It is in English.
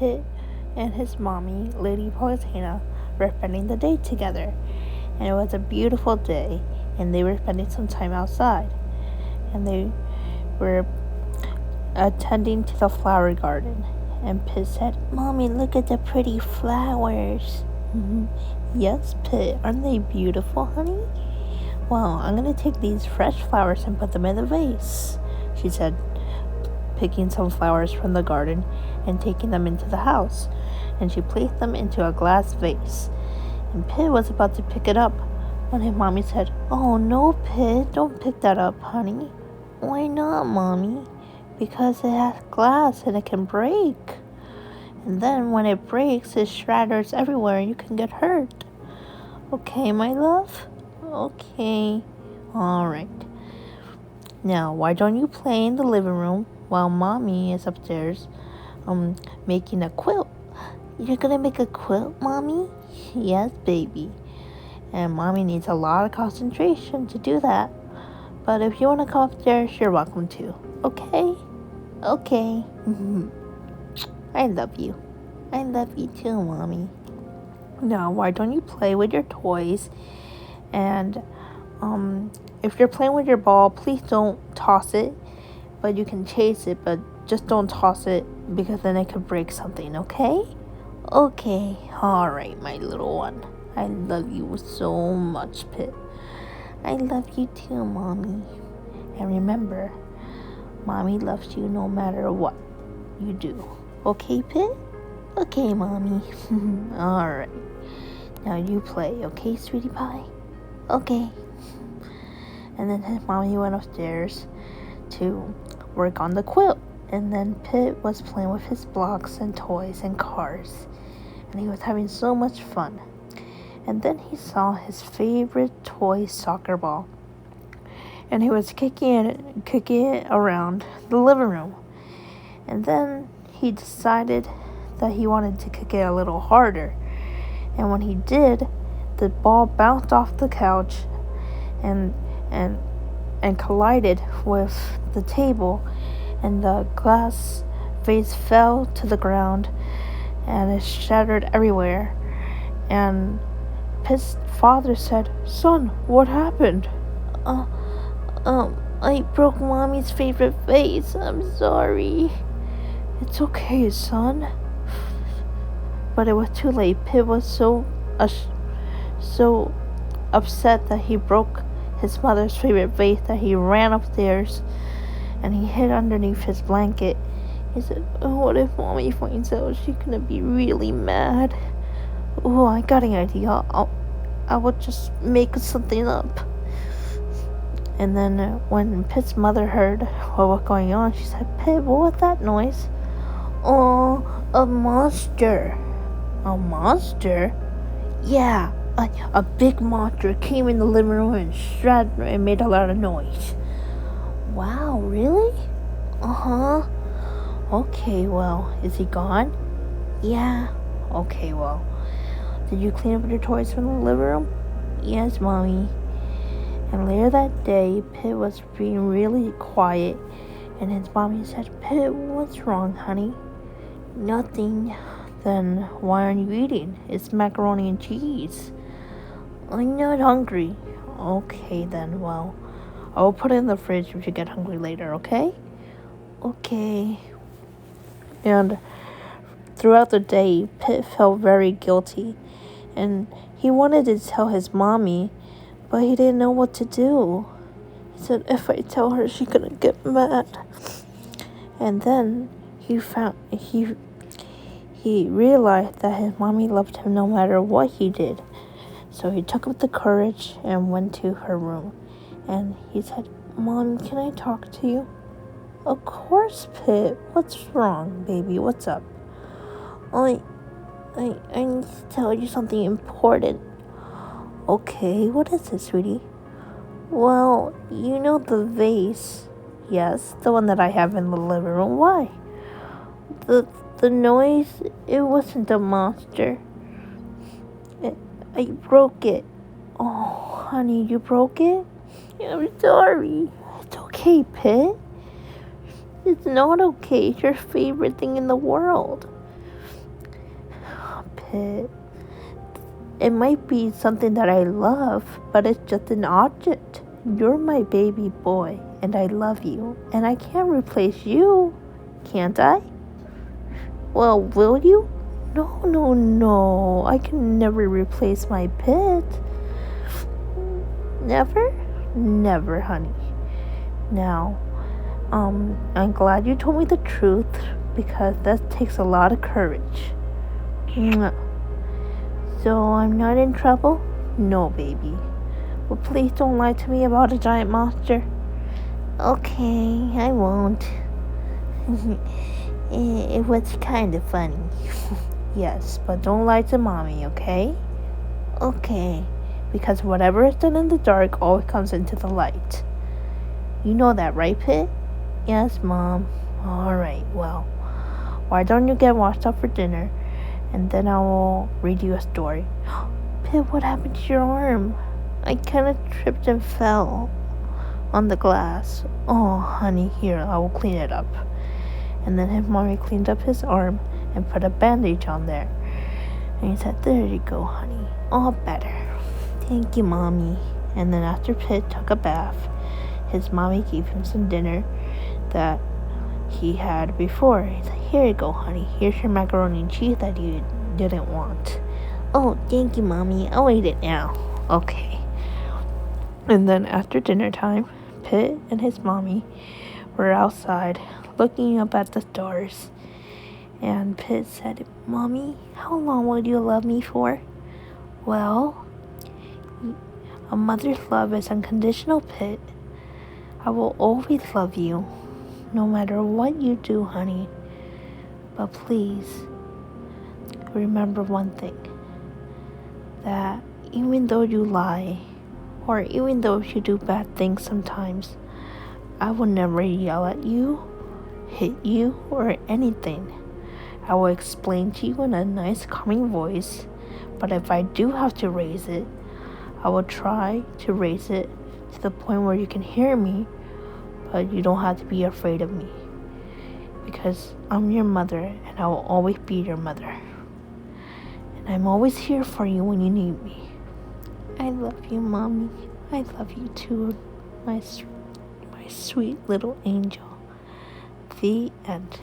Pit and his mommy, Lady Polytena, were spending the day together. And it was a beautiful day, and they were spending some time outside. And they were attending to the flower garden. And Pit said, "Mommy, look at the pretty flowers." "Yes, Pit, aren't they beautiful, honey?" "Well, I'm going to take these fresh flowers and put them in the vase," she said, picking some flowers from the garden and taking them into the house. And she placed them into a glass vase. And Pit was about to pick it up when his mommy said, "Oh, no, Pit, don't pick that up, honey." "Why not, Mommy?" "Because it has glass and it can break. And then when it breaks, it shatters everywhere and you can get hurt." "Okay, my love?" "Okay." "Alright. Now, why don't you play in the living room while Mommy is upstairs making a quilt?" "You're gonna make a quilt, Mommy?" "Yes, baby. And Mommy needs a lot of concentration to do that. But if you want to come upstairs, you're welcome to. Okay?" "Okay." "I love you." "I love you too, Mommy." "Now, why don't you play with your toys? And if you're playing with your ball, please don't toss it. But you can chase it, but just don't toss it because then it could break something, okay?" "Okay." "Alright, my little one. I love you so much, Pit." "I love you too, Mommy." "And remember, Mommy loves you no matter what you do. Okay, Pit?" "Okay, Mommy." "Alright. Now you play, okay, sweetie pie?" "Okay." And then his mommy went upstairs to work on the quilt. And then Pit was playing with his blocks and toys and cars. And he was having so much fun. And then he saw his favorite toy soccer ball. And he was kicking it around the living room. And then he decided that he wanted to kick it a little harder. And when he did, the ball bounced off the couch and collided with the table, and the glass vase fell to the ground and it shattered everywhere. And his father said, "Son, what happened?" I broke Mommy's favorite vase. I'm sorry." "It's okay, son." But it was too late. Pit was so upset that he broke his mother's favorite vase that he ran upstairs and he hid underneath his blanket. He said, "Oh, what if Mommy finds out? She's gonna be really mad." "Oh, I got an idea. I will just make something up." And then when Pit's mother heard what was going on, she said, "Pit, what was that noise?" "Oh, a monster." "A monster?" "Yeah, a big monster came in the living room and made a lot of noise." "Wow, really?" "Uh-huh." "Okay, well, is he gone?" "Yeah." "Okay, well, did you clean up your toys from the living room?" "Yes, Mommy." And later that day, Pit was being really quiet, and his mommy said, "Pit, what's wrong, honey?" "Nothing." "Then why aren't you eating? It's macaroni and cheese." "I'm not hungry." "Okay then, well, I will put it in the fridge if you get hungry later, okay?" "Okay." And throughout the day, Pit felt very guilty, and he wanted to tell his mommy, but he didn't know what to do. He said, "If I tell her, she's gonna get mad." And then he realized that his mommy loved him no matter what he did. So he took up the courage and went to her room. And he said, "Mom, can I talk to you?" "Of course, Pit. What's wrong, baby? What's up?" I need to tell you something important." "Okay, what is it, sweetie?" "Well, you know the vase." "Yes, the one that I have in the living room. Why?" The noise, it wasn't a monster. I broke it." "Oh, honey, you broke it?" "I'm sorry." "It's okay, Pit." "It's not okay. It's your favorite thing in the world." Pit. It might be something that I love, but it's just an object. You're my baby boy, and I love you, and I can't replace you, can't I? Well, will you? No. I can never replace my Pit. Never? Never, honey. Now, I'm glad you told me the truth because that takes a lot of courage. So I'm not in trouble? No, baby. Well, please don't lie to me about a giant monster. Okay, I won't. It was kind of funny. Yes, but don't lie to mommy, okay? Okay, because whatever is done in the dark always comes into the light. You know that, right, Pit? Yes, Mom. Alright, well, why don't you get washed up for dinner, and then I will read you a story. Pit, what happened to your arm? I kind of tripped and fell on the glass. Oh, honey, here, I will clean it up. And then his mommy cleaned up his arm and put a bandage on there. And he said, there you go, honey. All better. Thank you, Mommy. And then after Pit took a bath, his mommy gave him some dinner that he had before. He said, here you go, honey. Here's your macaroni and cheese that you didn't want. Oh, thank you, Mommy. I'll eat it now. Okay. And then after dinner time, Pit and his mommy were outside looking up at the stars. And Pit said, Mommy, how long will you love me for? Well, a mother's love is unconditional, Pit. I will always love you, no matter what you do, honey. But please, remember one thing. That even though you lie, or even though you do bad things sometimes, I will never yell at you, hit you, or anything. I will explain to you in a nice, calming voice, but if I do have to raise it, I will try to raise it to the point where you can hear me, but you don't have to be afraid of me. Because I'm your mother, and I will always be your mother. And I'm always here for you when you need me. I love you, Mommy. I love you too, my sweet little angel. The end.